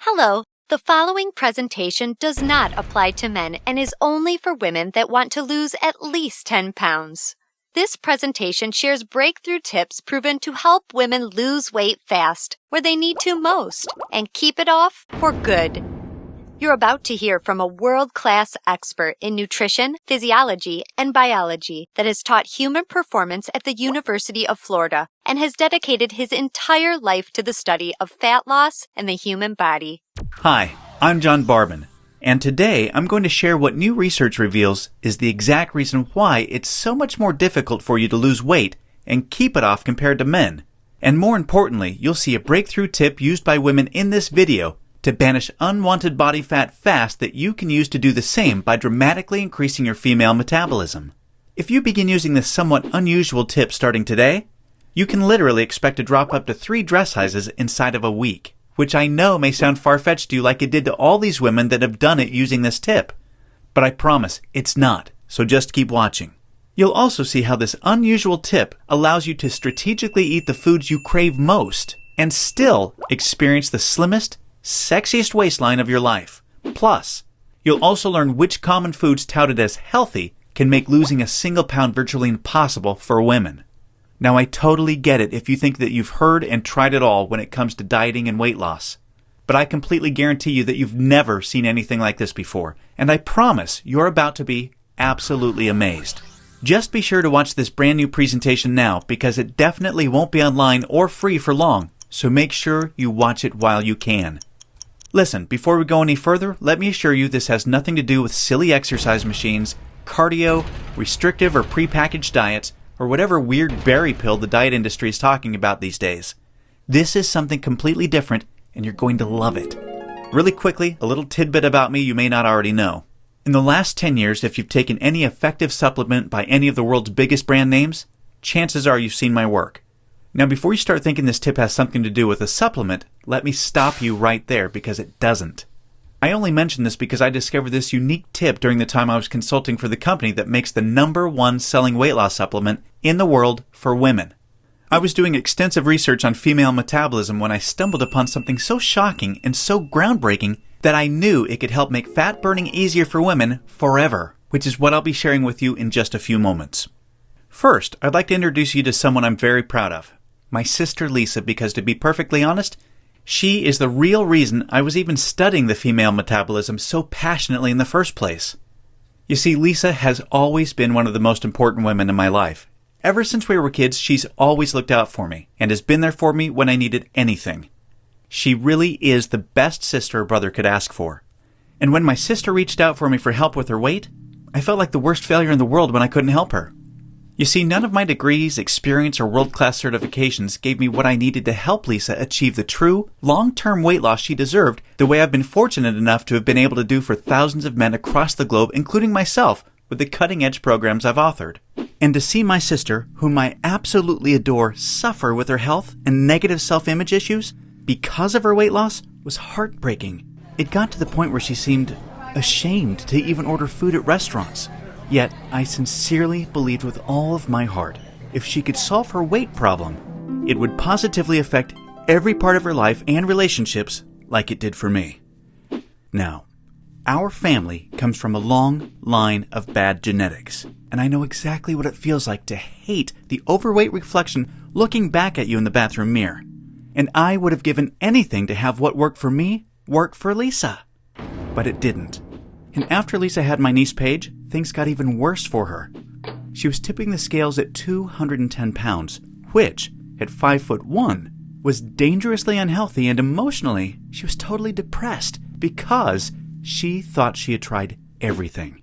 Hello, the following presentation does not apply to men and is only for women that want to lose at least 10 pounds. This presentation shares breakthrough tips proven to help women lose weight fast, where they need to most, and keep it off for good. You're about to hear from a world-class expert in nutrition, physiology, and biology that has taught human performance at the University of Florida and has dedicated his entire life to the study of fat loss and the human body. Hi, I'm John Barbin, and today I'm going to share what new research reveals is the exact reason why it's so much more difficult for you to lose weight and keep it off compared to men. And more importantly, you'll see a breakthrough tip used by women in this video to banish unwanted body fat fast that you can use to do the same by dramatically increasing your female metabolism. If you begin using this somewhat unusual tip starting today, you can literally expect to drop up to 3 dress sizes inside of a week, which I know may sound far-fetched to you like it did to all these women that have done it using this tip. But I promise it's not, so just keep watching. You'll also see how this unusual tip allows you to strategically eat the foods you crave most and still experience the slimmest, sexiest waistline of your life. Plus, you'll also learn which common foods touted as healthy can make losing a single pound virtually impossible for women. Now, I totally get it if you think that you've heard and tried it all when it comes to dieting and weight loss. But I completely guarantee you that you've never seen anything like this before, and I promise you're about to be absolutely amazed. Just be sure to watch this brand new presentation now because it definitely won't be online or free for long, so make sure you watch it while you can. Listen, before we go any further, let me assure you this has nothing to do with silly exercise machines, cardio, restrictive or prepackaged diets, or whatever weird berry pill the diet industry is talking about these days. This is something completely different, and you're going to love it. Really quickly, a little tidbit about me you may not already know. In the last 10 years, if you've taken any effective supplement by any of the world's biggest brand names, chances are you've seen my work. Now, before you start thinking this tip has something to do with a supplement, let me stop you right there because it doesn't. I only mention this because I discovered this unique tip during the time I was consulting for the company that makes the #1 selling weight loss supplement in the world for women. I was doing extensive research on female metabolism when I stumbled upon something so shocking and so groundbreaking that I knew it could help make fat burning easier for women forever, which is what I'll be sharing with you in just a few moments. First, I'd like to introduce you to someone I'm very proud of. My sister Lisa, because to be perfectly honest, she is the real reason I was even studying the female metabolism so passionately in the first place. You see, Lisa has always been one of the most important women in my life. Ever since we were kids, she's always looked out for me and has been there for me when I needed anything. She really is the best sister a brother could ask for. And when my sister reached out for me for help with her weight, I felt like the worst failure in the world when I couldn't help her. You see, none of my degrees, experience, or world-class certifications gave me what I needed to help Lisa achieve the true, long-term weight loss she deserved the way I've been fortunate enough to have been able to do for thousands of men across the globe, including myself, with the cutting-edge programs I've authored. And to see my sister, whom I absolutely adore, suffer with her health and negative self-image issues because of her weight loss was heartbreaking. It got to the point where she seemed ashamed to even order food at restaurants. Yet, I sincerely believed with all of my heart, if she could solve her weight problem, it would positively affect every part of her life and relationships like it did for me. Now, our family comes from a long line of bad genetics, and I know exactly what it feels like to hate the overweight reflection looking back at you in the bathroom mirror. And I would have given anything to have what worked for me work for Lisa. But it didn't. And after Lisa had my niece Paige, things got even worse for her. She was tipping the scales at 210 pounds, which, at 5'1", was dangerously unhealthy, and emotionally, she was totally depressed because she thought she had tried everything.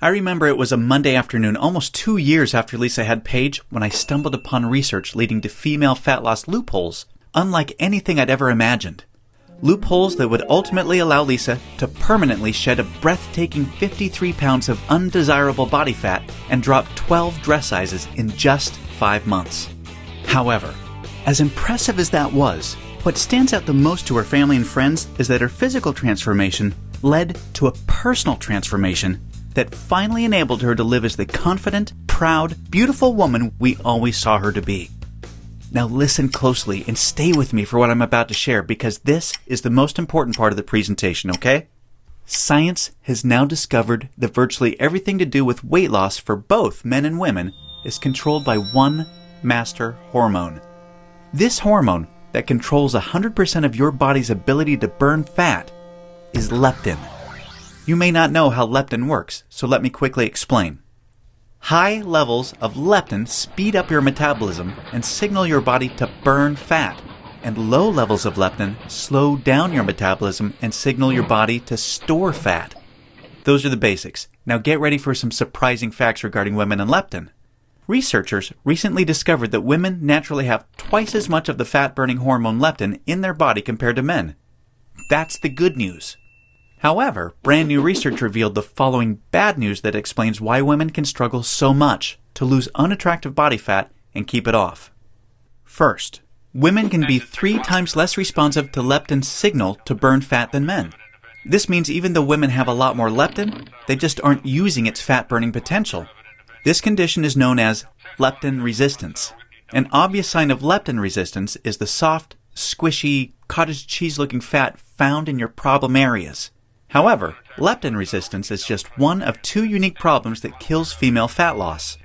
I remember it was a Monday afternoon, almost 2 years after Lisa had Paige, when I stumbled upon research leading to female fat loss loopholes, unlike anything I'd ever imagined. Loopholes that would ultimately allow Lisa to permanently shed a breathtaking 53 pounds of undesirable body fat and drop 12 dress sizes in just 5 months. However, as impressive as that was, what stands out the most to her family and friends is that her physical transformation led to a personal transformation that finally enabled her to live as the confident, proud, beautiful woman we always saw her to be. Now listen closely and stay with me for what I'm about to share because this is the most important part of the presentation, okay? Science has now discovered that virtually everything to do with weight loss for both men and women is controlled by one master hormone. This hormone that controls 100% of your body's ability to burn fat is leptin. You may not know how leptin works, so let me quickly explain. High levels of leptin speed up your metabolism and signal your body to burn fat, and low levels of leptin slow down your metabolism and signal your body to store fat. Those are the basics. Now get ready for some surprising facts regarding women and leptin. Researchers recently discovered that women naturally have twice as much of the fat-burning hormone leptin in their body compared to men. That's the good news. However, brand new research revealed the following bad news that explains why women can struggle so much to lose unattractive body fat and keep it off. First, women can be 3 times less responsive to leptin's signal to burn fat than men. This means even though women have a lot more leptin, they just aren't using its fat-burning potential. This condition is known as leptin resistance. An obvious sign of leptin resistance is the soft, squishy, cottage cheese-looking fat found in your problem areas. However, leptin resistance is just one of 2 unique problems that kills female fat loss.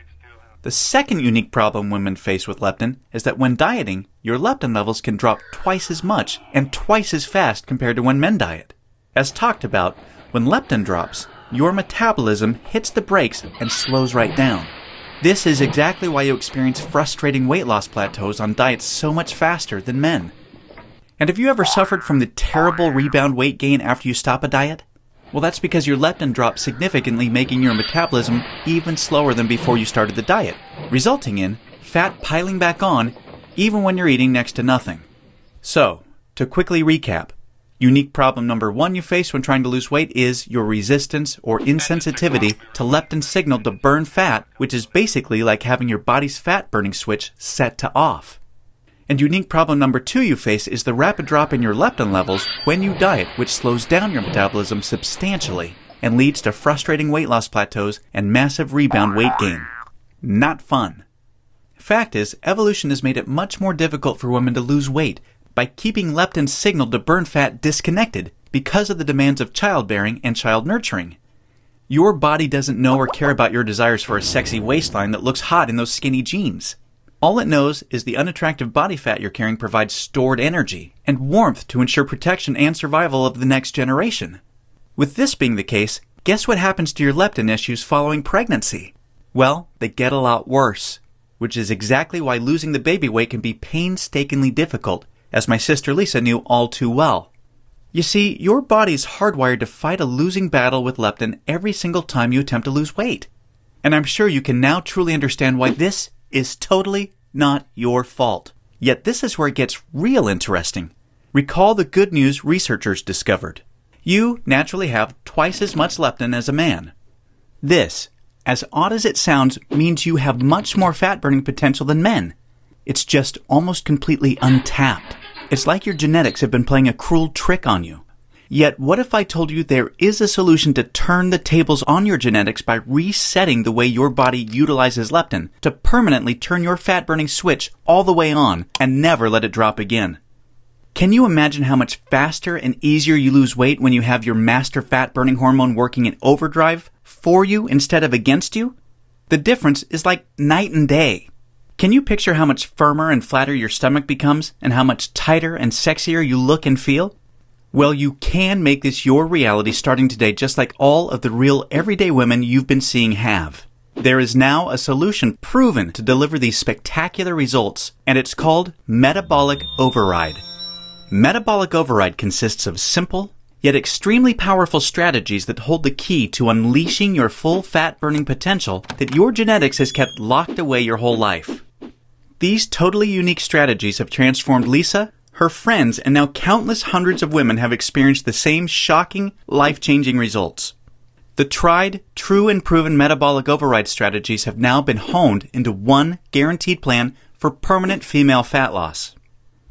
The second unique problem women face with leptin is that when dieting, your leptin levels can drop twice as much and twice as fast compared to when men diet. As talked about, when leptin drops, your metabolism hits the brakes and slows right down. This is exactly why you experience frustrating weight loss plateaus on diets so much faster than men. And have you ever suffered from the terrible rebound weight gain after you stop a diet? Well, that's because your leptin drops significantly, making your metabolism even slower than before you started the diet, resulting in fat piling back on even when you're eating next to nothing. So, to quickly recap, unique problem number 1 you face when trying to lose weight is your resistance or insensitivity to leptin's signal to burn fat, which is basically like having your body's fat-burning switch set to off. And unique problem number 2 you face is the rapid drop in your leptin levels when you diet, which slows down your metabolism substantially and leads to frustrating weight loss plateaus and massive rebound weight gain. Not fun. Fact is, evolution has made it much more difficult for women to lose weight by keeping leptin's signal to burn fat disconnected because of the demands of childbearing and child nurturing. Your body doesn't know or care about your desires for a sexy waistline that looks hot in those skinny jeans. All it knows is the unattractive body fat you're carrying provides stored energy and warmth to ensure protection and survival of the next generation. With this being the case, guess what happens to your leptin issues following pregnancy? Well, they get a lot worse, which is exactly why losing the baby weight can be painstakingly difficult, as my sister Lisa knew all too well. You see, your body is hardwired to fight a losing battle with leptin every single time you attempt to lose weight. And I'm sure you can now truly understand why this is totally not your fault. Yet this is where it gets real interesting. Recall the good news researchers discovered. You naturally have twice as much leptin as a man. This, as odd as it sounds, means you have much more fat-burning potential than men. It's just almost completely untapped. It's like your genetics have been playing a cruel trick on you. Yet, what if I told you there is a solution to turn the tables on your genetics by resetting the way your body utilizes leptin to permanently turn your fat-burning switch all the way on and never let it drop again? Can you imagine how much faster and easier you lose weight when you have your master fat-burning hormone working in overdrive for you instead of against you? The difference is like night and day. Can you picture how much firmer and flatter your stomach becomes and how much tighter and sexier you look and feel? Well, you can make this your reality starting today, just like all of the real everyday women you've been seeing have. There is now a solution proven to deliver these spectacular results, and it's called Metabolic Override. Metabolic Override consists of simple, yet extremely powerful strategies that hold the key to unleashing your full fat-burning potential that your genetics has kept locked away your whole life. These totally unique strategies have transformed Lisa, her friends, and now countless hundreds of women have experienced the same shocking, life-changing results. The tried, true, and proven metabolic override strategies have now been honed into one guaranteed plan for permanent female fat loss.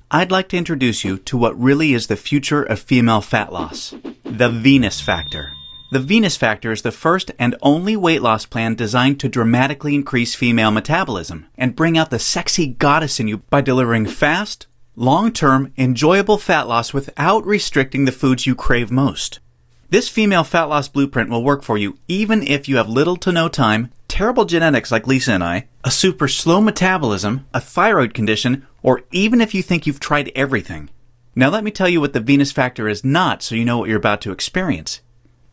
I'd like to introduce you to what really is the future of female fat loss, the Venus Factor. The Venus Factor is the first and only weight loss plan designed to dramatically increase female metabolism and bring out the sexy goddess in you by delivering fast, long-term, enjoyable fat loss without restricting the foods you crave most. This female fat loss blueprint will work for you even if you have little to no time, terrible genetics like Lisa and I, a super slow metabolism, a thyroid condition, or even if you think you've tried everything. Now let me tell you what the Venus Factor is not so you know what you're about to experience.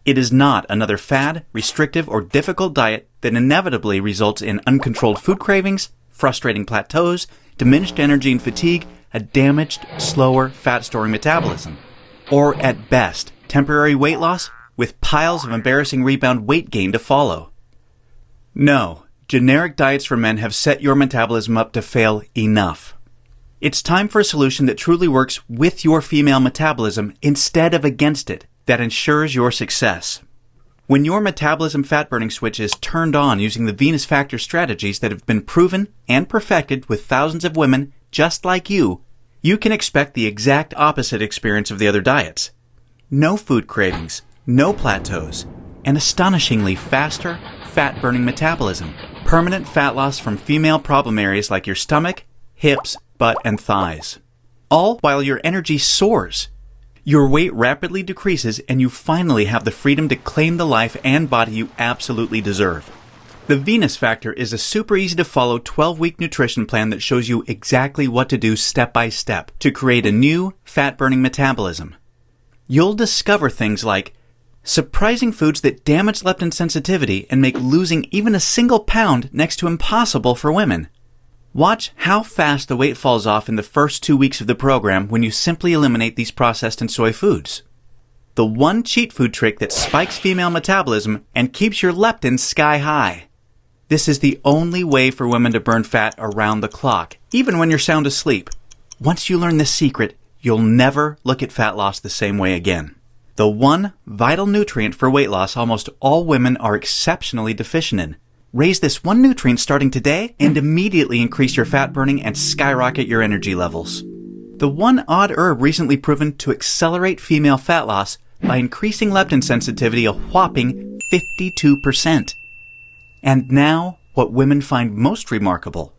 It is not another fad, restrictive, or difficult diet that inevitably results in uncontrolled food cravings, frustrating plateaus, diminished energy and fatigue, a damaged, slower fat-storing metabolism, or at best, temporary weight loss with piles of embarrassing rebound weight gain to follow. No, generic diets for men have set your metabolism up to fail enough. It's time for a solution that truly works with your female metabolism instead of against it, that ensures your success. When your metabolism fat-burning switch is turned on using the Venus Factor strategies that have been proven and perfected with thousands of women just like you can expect the exact opposite experience of the other diets. No food cravings, no plateaus, and astonishingly faster, fat-burning metabolism. Permanent fat loss from female problem areas like your stomach, hips, butt, and thighs. All while your energy soars. Your weight rapidly decreases and you finally have the freedom to claim the life and body you absolutely deserve. The Venus Factor is a super easy to follow 12-week nutrition plan that shows you exactly what to do step by step to create a new fat-burning metabolism. You'll discover things like surprising foods that damage leptin sensitivity and make losing even a single pound next to impossible for women. Watch how fast the weight falls off in the first 2 weeks of the program when you simply eliminate these processed and soy foods. The one cheat food trick that spikes female metabolism and keeps your leptin sky high. This is the only way for women to burn fat around the clock, even when you're sound asleep. Once you learn this secret, you'll never look at fat loss the same way again. The one vital nutrient for weight loss almost all women are exceptionally deficient in. Raise this one nutrient starting today and immediately increase your fat burning and skyrocket your energy levels. The one odd herb recently proven to accelerate female fat loss by increasing leptin sensitivity a whopping 52%. And now, what women find most remarkable.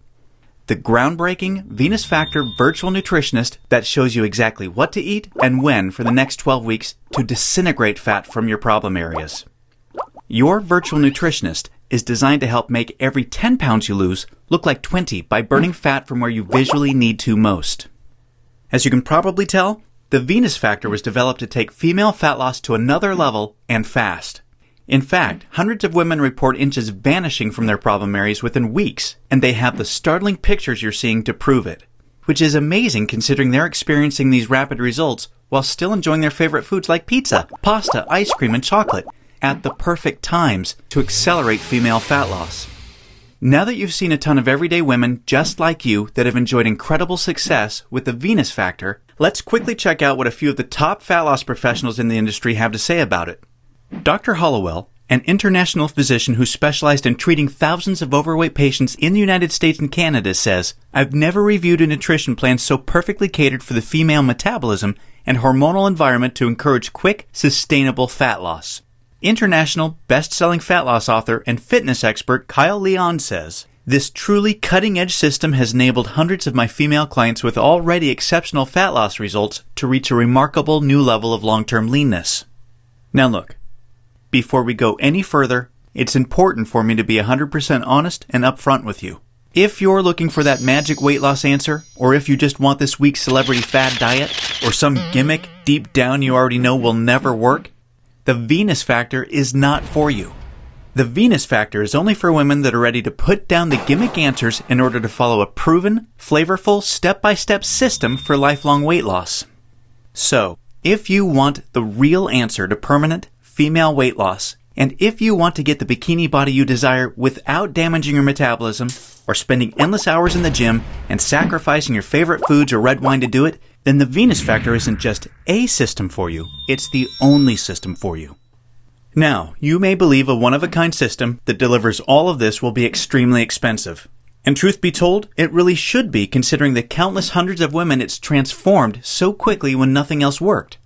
The groundbreaking Venus Factor virtual nutritionist that shows you exactly what to eat and when for the next 12 weeks to disintegrate fat from your problem areas. Your virtual nutritionist is designed to help make every 10 pounds you lose look like 20 by burning fat from where you visually need to most. As you can probably tell, the Venus Factor was developed to take female fat loss to another level and fast. In fact, hundreds of women report inches vanishing from their problem areas within weeks, and they have the startling pictures you're seeing to prove it, which is amazing considering they're experiencing these rapid results while still enjoying their favorite foods like pizza, pasta, ice cream, and chocolate at the perfect times to accelerate female fat loss. Now that you've seen a ton of everyday women just like you that have enjoyed incredible success with the Venus Factor, let's quickly check out what a few of the top fat loss professionals in the industry have to say about it. Dr. Hollowell, an international physician who specialized in treating thousands of overweight patients in the United States and Canada, says, "I've never reviewed a nutrition plan so perfectly catered for the female metabolism and hormonal environment to encourage quick, sustainable fat loss." International best-selling fat loss author and fitness expert Kyle Leon says, "This truly cutting-edge system has enabled hundreds of my female clients with already exceptional fat loss results to reach a remarkable new level of long-term leanness." Now look, before we go any further, it's important for me to be 100% honest and upfront with you. If you're looking for that magic weight loss answer, or if you just want this week's celebrity fad diet, or some gimmick deep down you already know will never work, the Venus Factor is not for you. The Venus Factor is only for women that are ready to put down the gimmick answers in order to follow a proven, flavorful, step-by-step system for lifelong weight loss. So, if you want the real answer to permanent female weight loss, and if you want to get the bikini body you desire without damaging your metabolism, or spending endless hours in the gym and sacrificing your favorite foods or red wine to do it, then the Venus Factor isn't just a system for you, it's the only system for you. Now, you may believe a one-of-a-kind system that delivers all of this will be extremely expensive. And truth be told, it really should be considering the countless hundreds of women it's transformed so quickly when nothing else worked.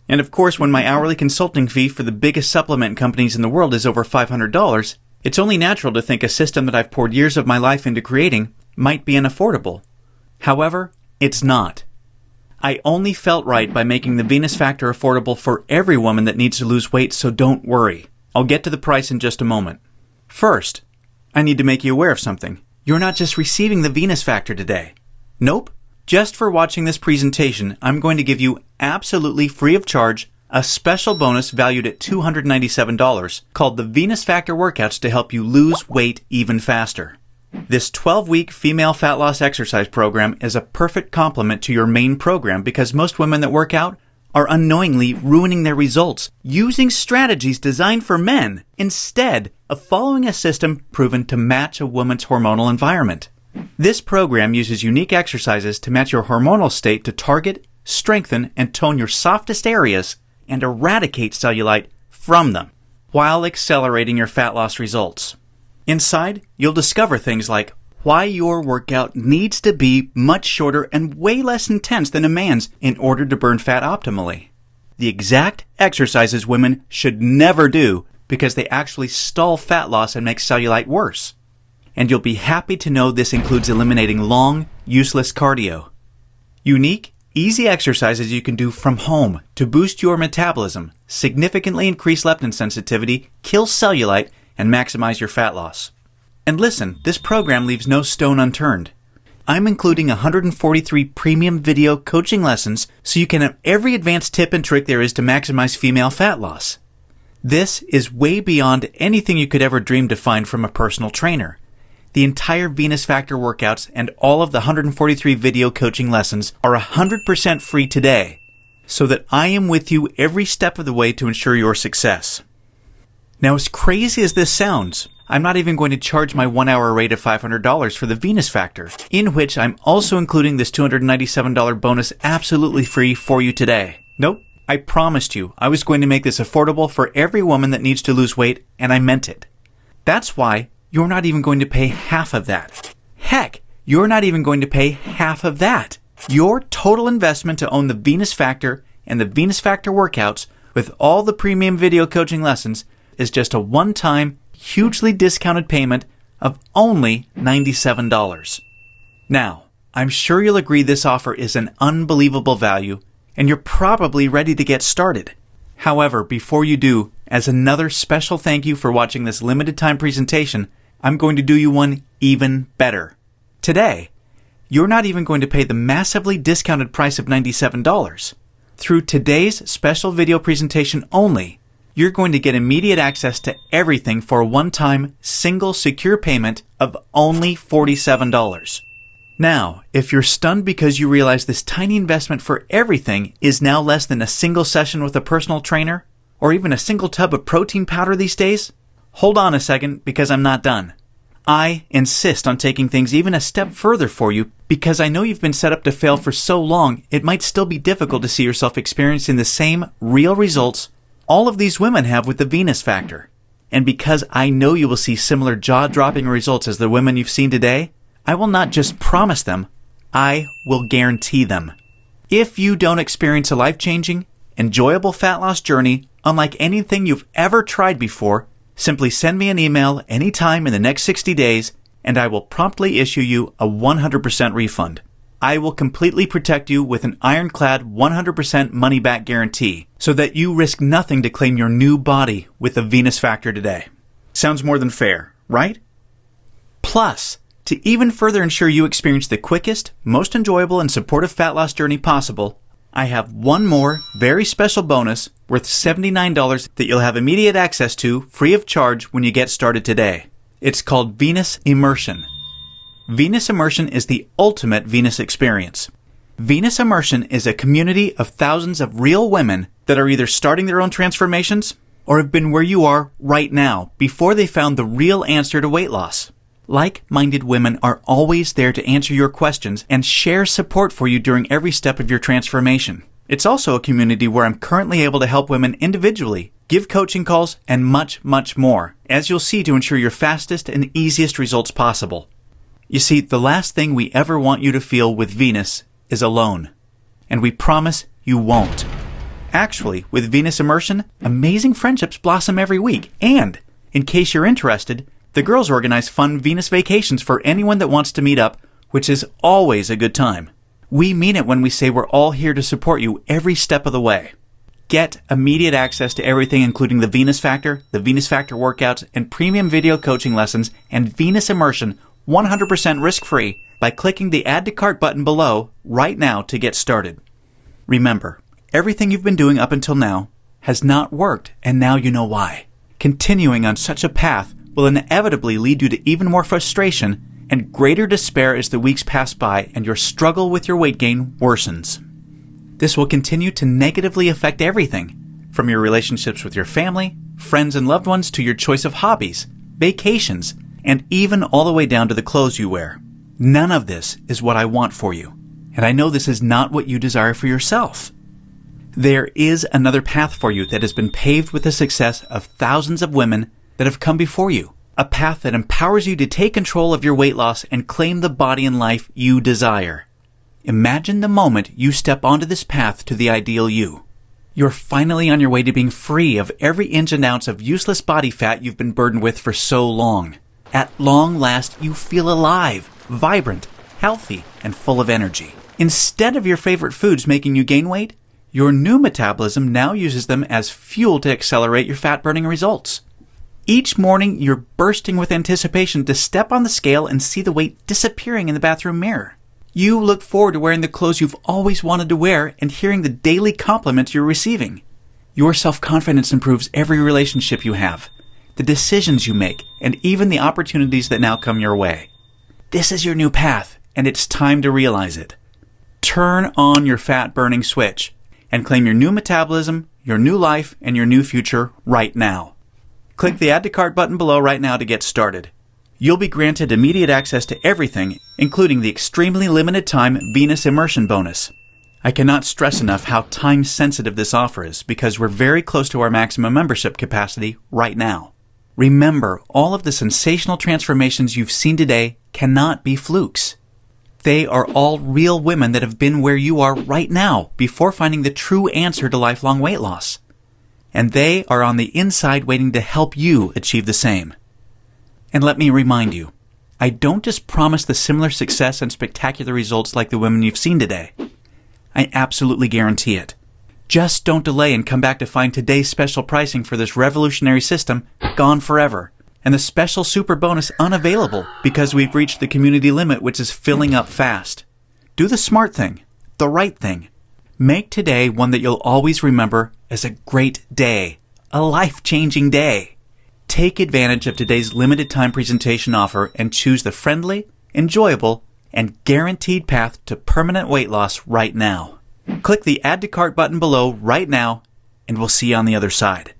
And of course, when my hourly consulting fee for the biggest supplement companies in the world is over $500, it's only natural to think a system that I've poured years of my life into creating might be unaffordable. However, it's not. I only felt right by making the Venus Factor affordable for every woman that needs to lose weight, so don't worry. I'll get to the price in just a moment. First, I need to make you aware of something. You're not just receiving the Venus Factor today. Nope. Just for watching this presentation, I'm going to give you absolutely free of charge a special bonus valued at $297 called the Venus Factor Workouts to help you lose weight even faster. This 12-week female fat loss exercise program is a perfect complement to your main program because most women that work out are unknowingly ruining their results using strategies designed for men instead of following a system proven to match a woman's hormonal environment. This program uses unique exercises to match your hormonal state to target, strengthen, and tone your softest areas and eradicate cellulite from them while accelerating your fat loss results. Inside, you'll discover things like why your workout needs to be much shorter and way less intense than a man's in order to burn fat optimally. The exact exercises women should never do because they actually stall fat loss and make cellulite worse. And you'll be happy to know this includes eliminating long, useless cardio. Unique, easy exercises you can do from home to boost your metabolism, significantly increase leptin sensitivity, kill cellulite, and maximize your fat loss. And listen, this program leaves no stone unturned. I'm including 143 premium video coaching lessons so you can have every advanced tip and trick there is to maximize female fat loss. This is way beyond anything you could ever dream to find from a personal trainer. The entire Venus Factor workouts and all of the 143 video coaching lessons are 100% free today, so that I am with you every step of the way to ensure your success. Now, as crazy as this sounds, I'm not even going to charge my 1-hour rate of $500 for the Venus Factor, in which I'm also including this $297 bonus absolutely free for you today. Nope, I promised you I was going to make this affordable for every woman that needs to lose weight, and I meant it. That's why you're not even going to pay half of that. Heck, you're not even going to pay half of that. Your total investment to own the Venus Factor and the Venus Factor workouts with all the premium video coaching lessons is just a one-time, hugely discounted payment of only $97. Now, I'm sure you'll agree this offer is an unbelievable value, and you're probably ready to get started. However, before you do, as another special thank you for watching this limited time presentation, I'm going to do you one even better. Today, you're not even going to pay the massively discounted price of $97. Through today's special video presentation only, you're going to get immediate access to everything for a one-time, single, secure payment of only $47. Now, if you're stunned because you realize this tiny investment for everything is now less than a single session with a personal trainer, or even a single tub of protein powder these days, hold on a second because I'm not done. I insist on taking things even a step further for you because I know you've been set up to fail for so long it might still be difficult to see yourself experiencing the same real results all of these women have with the Venus Factor. And because I know you will see similar jaw-dropping results as the women you've seen today, I will not just promise them, I will guarantee them. If you don't experience a life-changing, enjoyable fat loss journey unlike anything you've ever tried before, simply send me an email anytime in the next 60 days and I will promptly issue you a 100% refund. I will completely protect you with an ironclad 100% money-back guarantee so that you risk nothing to claim your new body with the Venus Factor today. Sounds more than fair, right? Plus, to even further ensure you experience the quickest, most enjoyable, and supportive fat loss journey possible, I have one more very special bonus worth $79 that you'll have immediate access to free of charge when you get started today. It's called Venus Immersion. Venus Immersion is the ultimate Venus experience. Venus Immersion is a community of thousands of real women that are either starting their own transformations or have been where you are right now before they found the real answer to weight loss. Like-minded women are always there to answer your questions and share support for you during every step of your transformation. It's also a community where I'm currently able to help women individually, give coaching calls, and much, much more, as you'll see, to ensure your fastest and easiest results possible. You see, the last thing we ever want you to feel with Venus is alone. And we promise you won't. Actually, with Venus Immersion, amazing friendships blossom every week. And, in case you're interested, the girls organize fun Venus vacations for anyone that wants to meet up, which is always a good time. We mean it when we say we're all here to support you every step of the way. Get immediate access to everything, including the Venus Factor workouts, and premium video coaching lessons, and Venus Immersion 100% risk-free by clicking the Add to Cart button below right now to get started. Remember, everything you've been doing up until now has not worked, and now you know why. Continuing on such a path will inevitably lead you to even more frustration and greater despair as the weeks pass by and your struggle with your weight gain worsens. This will continue to negatively affect everything, from your relationships with your family, friends and loved ones, to your choice of hobbies, vacations, and even all the way down to the clothes you wear. None of this is what I want for you, and I know this is not what you desire for yourself. There is another path for you that has been paved with the success of thousands of women that have come before you. A path that empowers you to take control of your weight loss and claim the body and life you desire. Imagine the moment you step onto this path to the ideal you. You're finally on your way to being free of every inch and ounce of useless body fat you've been burdened with for so long. At long last, you feel alive, vibrant, healthy, and full of energy. Instead of your favorite foods making you gain weight, your new metabolism now uses them as fuel to accelerate your fat-burning results. Each morning, you're bursting with anticipation to step on the scale and see the weight disappearing in the bathroom mirror. You look forward to wearing the clothes you've always wanted to wear and hearing the daily compliments you're receiving. Your self-confidence improves every relationship you have, the decisions you make, and even the opportunities that now come your way. This is your new path, and it's time to realize it. Turn on your fat-burning switch and claim your new metabolism, your new life, and your new future right now. Click the Add to Cart button below right now to get started. You'll be granted immediate access to everything, including the extremely limited time Venus Immersion bonus. I cannot stress enough how time-sensitive this offer is because we're very close to our maximum membership capacity right now. Remember, all of the sensational transformations you've seen today cannot be flukes. They are all real women that have been where you are right now before finding the true answer to lifelong weight loss. And they are on the inside waiting to help you achieve the same. And let me remind you, I don't just promise the similar success and spectacular results like the women you've seen today. I absolutely guarantee it. Just don't delay and come back to find today's special pricing for this revolutionary system gone forever, and the special super bonus unavailable because we've reached the community limit, which is filling up fast. Do the smart thing, the right thing. Make today one that you'll always remember as a great day, a life-changing day. Take advantage of today's limited time presentation offer and choose the friendly, enjoyable, and guaranteed path to permanent weight loss right now. Click the Add to Cart button below right now, and we'll see you on the other side.